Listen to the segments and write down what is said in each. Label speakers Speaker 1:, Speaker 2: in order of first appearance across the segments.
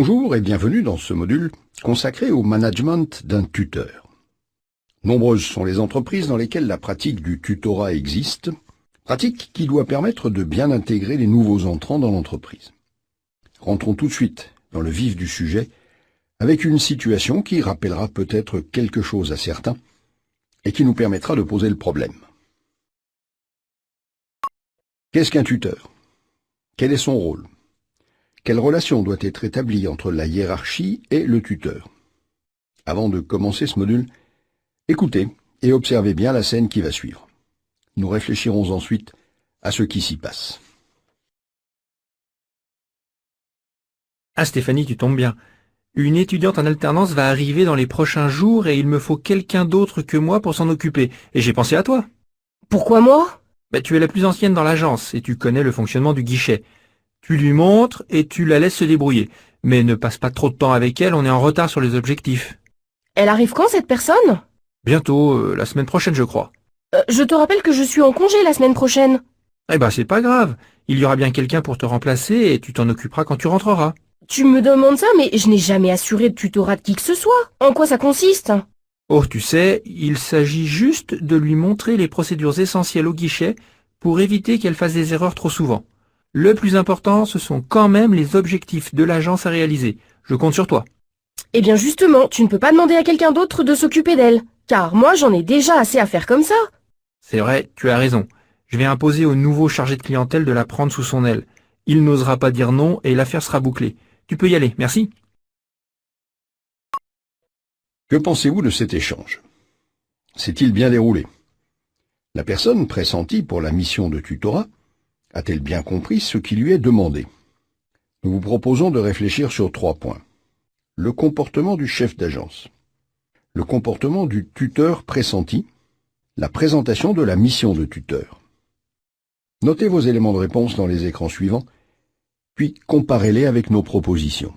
Speaker 1: Bonjour et bienvenue dans ce module consacré au management d'un tuteur. Nombreuses sont les entreprises dans lesquelles la pratique du tutorat existe, pratique qui doit permettre de bien intégrer les nouveaux entrants dans l'entreprise. Rentrons tout de suite dans le vif du sujet avec une situation qui rappellera peut-être quelque chose à certains et qui nous permettra de poser le problème. Qu'est-ce qu'un tuteur? Quel est son rôle? Quelle relation doit être établie entre la hiérarchie et le tuteur? Avant de commencer ce module, écoutez et observez bien la scène qui va suivre. Nous réfléchirons ensuite à ce qui s'y passe.
Speaker 2: Ah Stéphanie, tu tombes bien. Une étudiante en alternance va arriver dans les prochains jours et il me faut quelqu'un d'autre que moi pour s'en occuper. Et j'ai pensé à toi.
Speaker 3: Pourquoi moi?
Speaker 2: Tu es la plus ancienne dans l'agence et tu connais le fonctionnement du guichet. Tu lui montres et tu la laisses se débrouiller. Mais ne passe pas trop de temps avec elle, on est en retard sur les objectifs.
Speaker 3: Elle arrive quand, cette personne?
Speaker 2: Bientôt, la semaine prochaine je crois.
Speaker 3: Je te rappelle que je suis en congé la semaine prochaine.
Speaker 2: C'est pas grave. Il y aura bien quelqu'un pour te remplacer et tu t'en occuperas quand tu rentreras.
Speaker 3: Tu me demandes ça, mais je n'ai jamais assuré de tutorat de qui que ce soit. En quoi ça consiste?
Speaker 2: Oh, tu sais, il s'agit juste de lui montrer les procédures essentielles au guichet pour éviter qu'elle fasse des erreurs trop souvent. Le plus important, ce sont quand même les objectifs de l'agence à réaliser. Je compte sur toi.
Speaker 3: Eh bien justement, tu ne peux pas demander à quelqu'un d'autre de s'occuper d'elle. Car moi, j'en ai déjà assez à faire comme ça.
Speaker 2: C'est vrai, tu as raison. Je vais imposer au nouveau chargé de clientèle de la prendre sous son aile. Il n'osera pas dire non et l'affaire sera bouclée. Tu peux y aller, merci.
Speaker 1: Que pensez-vous de cet échange? S'est-il bien déroulé? La personne pressentie pour la mission de tutorat a-t-elle bien compris ce qui lui est demandé? Nous vous proposons de réfléchir sur 3 points. Le comportement du chef d'agence, le comportement du tuteur pressenti, la présentation de la mission de tuteur. Notez vos éléments de réponse dans les écrans suivants, puis comparez-les avec nos propositions.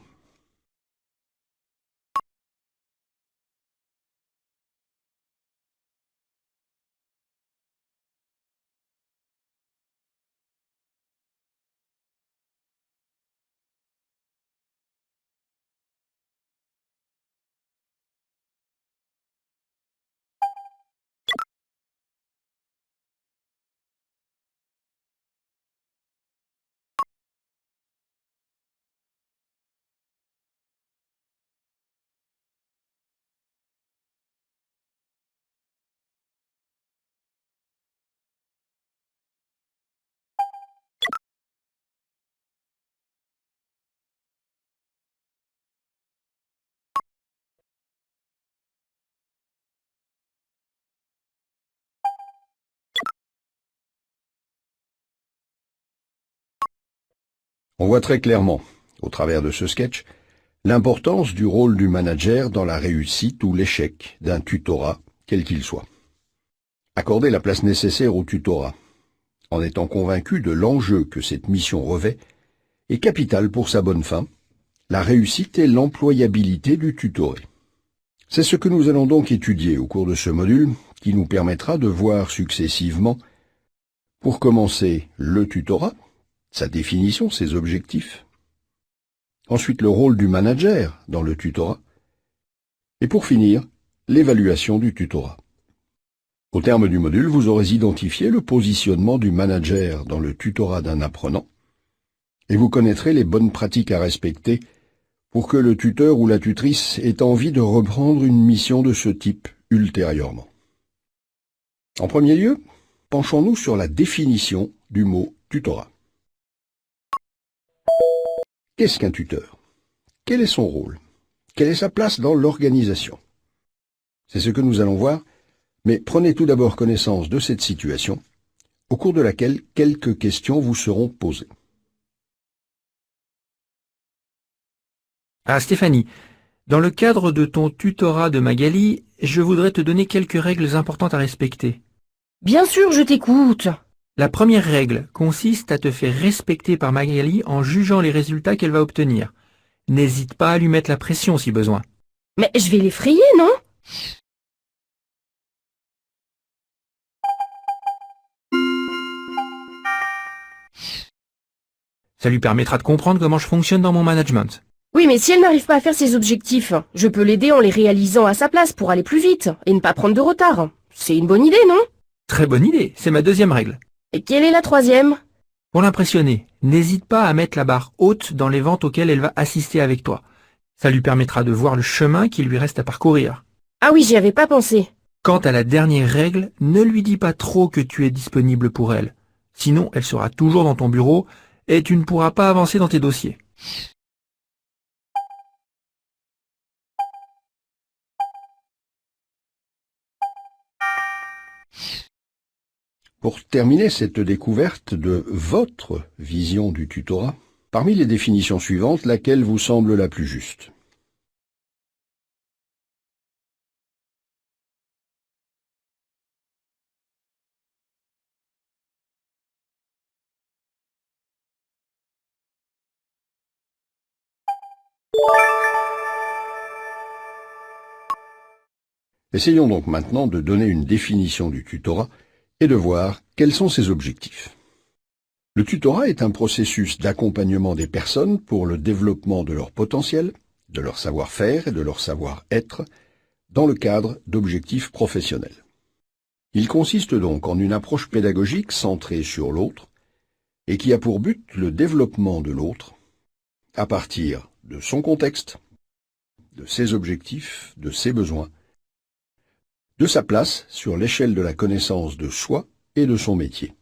Speaker 1: On voit très clairement, au travers de ce sketch, l'importance du rôle du manager dans la réussite ou l'échec d'un tutorat, quel qu'il soit. Accorder la place nécessaire au tutorat, en étant convaincu de l'enjeu que cette mission revêt, est capital pour sa bonne fin, la réussite et l'employabilité du tutoré. C'est ce que nous allons donc étudier au cours de ce module, qui nous permettra de voir successivement, pour commencer, le tutorat, sa définition, ses objectifs. Ensuite, le rôle du manager dans le tutorat. Et pour finir, l'évaluation du tutorat. Au terme du module, vous aurez identifié le positionnement du manager dans le tutorat d'un apprenant et vous connaîtrez les bonnes pratiques à respecter pour que le tuteur ou la tutrice ait envie de reprendre une mission de ce type ultérieurement. En premier lieu, penchons-nous sur la définition du mot tutorat. Qu'est-ce qu'un tuteur? Quel est son rôle? Quelle est sa place dans l'organisation? C'est ce que nous allons voir, mais prenez tout d'abord connaissance de cette situation, au cours de laquelle quelques questions vous seront posées.
Speaker 2: Ah Stéphanie, dans le cadre de ton tutorat de Magali, je voudrais te donner quelques règles importantes à respecter.
Speaker 3: Bien sûr, je t'écoute.
Speaker 2: La première règle consiste à te faire respecter par Magali en jugeant les résultats qu'elle va obtenir. N'hésite pas à lui mettre la pression si besoin.
Speaker 3: Mais je vais l'effrayer, non?
Speaker 2: Ça lui permettra de comprendre comment je fonctionne dans mon management.
Speaker 3: Oui, mais si elle n'arrive pas à faire ses objectifs, je peux l'aider en les réalisant à sa place pour aller plus vite et ne pas prendre de retard. C'est une bonne idée, non?
Speaker 2: Très bonne idée, c'est ma deuxième règle.
Speaker 3: Et quelle est la troisième?
Speaker 2: Pour l'impressionner, n'hésite pas à mettre la barre haute dans les ventes auxquelles elle va assister avec toi. Ça lui permettra de voir le chemin qu'il lui reste à parcourir.
Speaker 3: Ah oui, j'y avais pas pensé.
Speaker 2: Quant à la dernière règle, ne lui dis pas trop que tu es disponible pour elle. Sinon, elle sera toujours dans ton bureau et tu ne pourras pas avancer dans tes dossiers.
Speaker 1: Pour terminer cette découverte de votre vision du tutorat, parmi les définitions suivantes, laquelle vous semble la plus juste? Essayons donc maintenant de donner une définition du tutorat et de voir quels sont ses objectifs. Le tutorat est un processus d'accompagnement des personnes pour le développement de leur potentiel, de leur savoir-faire et de leur savoir-être dans le cadre d'objectifs professionnels. Il consiste donc en une approche pédagogique centrée sur l'autre et qui a pour but le développement de l'autre à partir de son contexte, de ses objectifs, de ses besoins, de sa place sur l'échelle de la connaissance de soi et de son métier.